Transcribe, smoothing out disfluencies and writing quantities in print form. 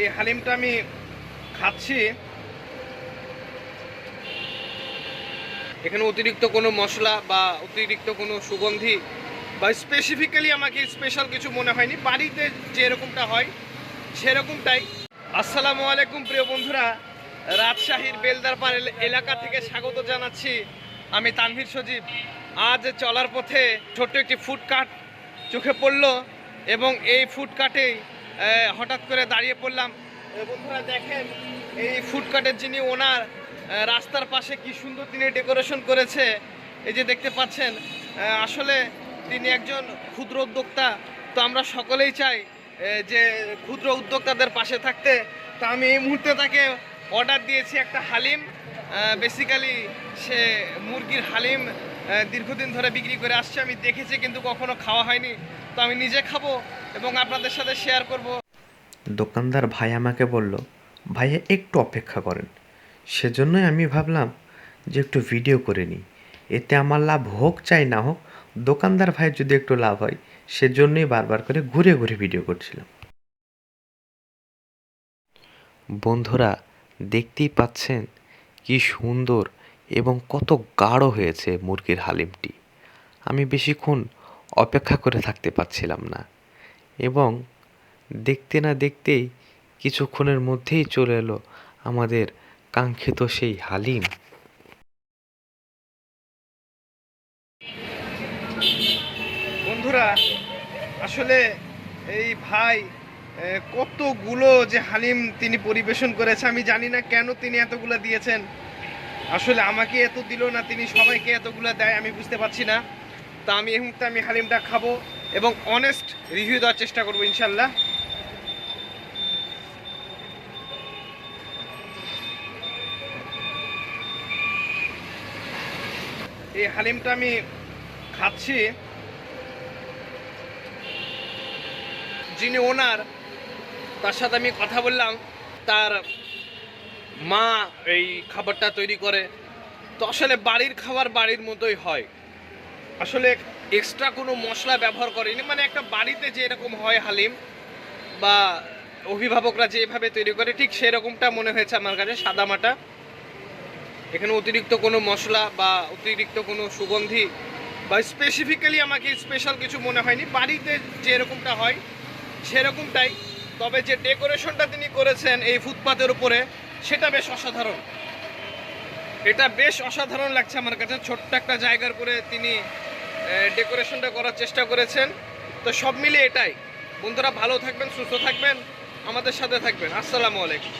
এই হালিমটা আমি খাচ্ছি, এখানে অতিরিক্ত কোনো মশলা বা অতিরিক্ত কোনো সুগন্ধি বা স্পেসিফিক্যালি আমাকে স্পেশাল কিছু মনে হয়নি, বাড়িতে যেরকমটা হয় সেরকমটাই। আসসালামু আলাইকুম প্রিয় বন্ধুরা, রাজশাহীর বেলদারপাড় এলাকা থেকে স্বাগত জানাচ্ছি। আমি তানভীর সজীব। আজ চলার পথে ছোট্ট একটি ফুডকার্ট চোখে পড়ল এবং এই ফুডকার্টেই হঠাৎ করে দাঁড়িয়ে পড়লাম। বন্ধুরা দেখেন, এই ফুডকার্টের যিনি ওনার, রাস্তার পাশে কি সুন্দর তিনি ডেকোরেশন করেছে। এই যে দেখতে পাচ্ছেন, আসলে তিনি একজন ক্ষুদ্র উদ্যোক্তা। তো আমরা সকলেই চাই যে ক্ষুদ্র উদ্যোক্তাদের পাশে থাকতে। তো আমি এই মুহূর্তে তাকে অর্ডার দিয়েছি একটা হালিম। বেসিক্যালি সে মুরগির হালিম দীর্ঘদিন ধরে বিক্রি করে আসছে, আমি দেখেছি কিন্তু কখনো খাওয়া হয়নি। তো আমি নিজে খাবো এবং আপনাদের সাথে শেয়ার করব। দোকানদার ভাই আমাকে বলল, ভাইয়া একটু অপেক্ষা করেন। সেজন্যই আমি ভাবলাম যে একটু ভিডিও করে নিই, এতে আমার লাভ হোক চাই না হোক, দোকানদার ভাইয়ের যদি একটু লাভ হয় সেজন্যই বারবার করে ঘুরে ঘুরে ভিডিও করছিলাম। বন্ধুরা দেখতেই পাচ্ছেন কি সুন্দর এবং কত গাঢ় হয়েছে মুরগির হালিমটি। আমি বেশিক্ষণ অপেক্ষা করে থাকতে পারছিলাম না এবং দেখতে না দেখতেই কিছুক্ষণের মধ্যেই চলে এলো আমাদের কাঙ্ক্ষিত সেই হালিম। বন্ধুরা আসলে এই ভাই কতগুলো যে হালিম তিনি পরিবেশন করেছে, আমি জানি না কেন তিনি এতগুলো দিয়েছেন। আসলে আমাকে এত দিল না, তিনি সবাইকে এতগুলো দেয়, আমি বুঝতে পারছি না। তা আমি এই মুহূর্তে আমি হালিমটা খাবো এবং অনেস্ট রিভিউ দেওয়ার চেষ্টা করবো ইনশাল্লাহ। এই হালিমটা আমি খাচ্ছি, যিনি ওনার তার সাথে আমি কথা বললাম। তার মা এই খাবারটা তৈরি করে। তো আসলে বাড়ির খাবার বাড়ির মতোই হয়, আসলে এক্সট্রা কোনো মশলা ব্যবহার করেনি। মানে একটা বাড়িতে যে এরকম হয় হালিম বা অভিভাবকরা যেভাবে তৈরি করে ঠিক সেরকমটা মনে হয়েছে আমার কাছে, সাদামাটা। এখানে অতিরিক্ত কোনো মশলা বা অতিরিক্ত কোনো সুগন্ধি বা স্পেসিফিক্যালি আমাকে স্পেশাল কিছু মনে হয়নি, বাড়িতে যেরকমটা হয় সেরকমটাই। তবে যে ডেকোরেশনটা তিনি করেছেন এই ফুটপাতের উপরে, সেটা বেশ অসাধারণ। এটা বেশ অসাধারণ লাগছে আমার কাছে। ছোট্ট একটা জায়গার করে তিনি ডেকোরেশনটা করার চেষ্টা করেছেন। তো সব মিলিয়ে এটাই। বন্ধুরা ভালো থাকবেন, সুস্থ থাকবেন, আমাদের সাথে থাকবেন। আসসালামু আলাইকুম।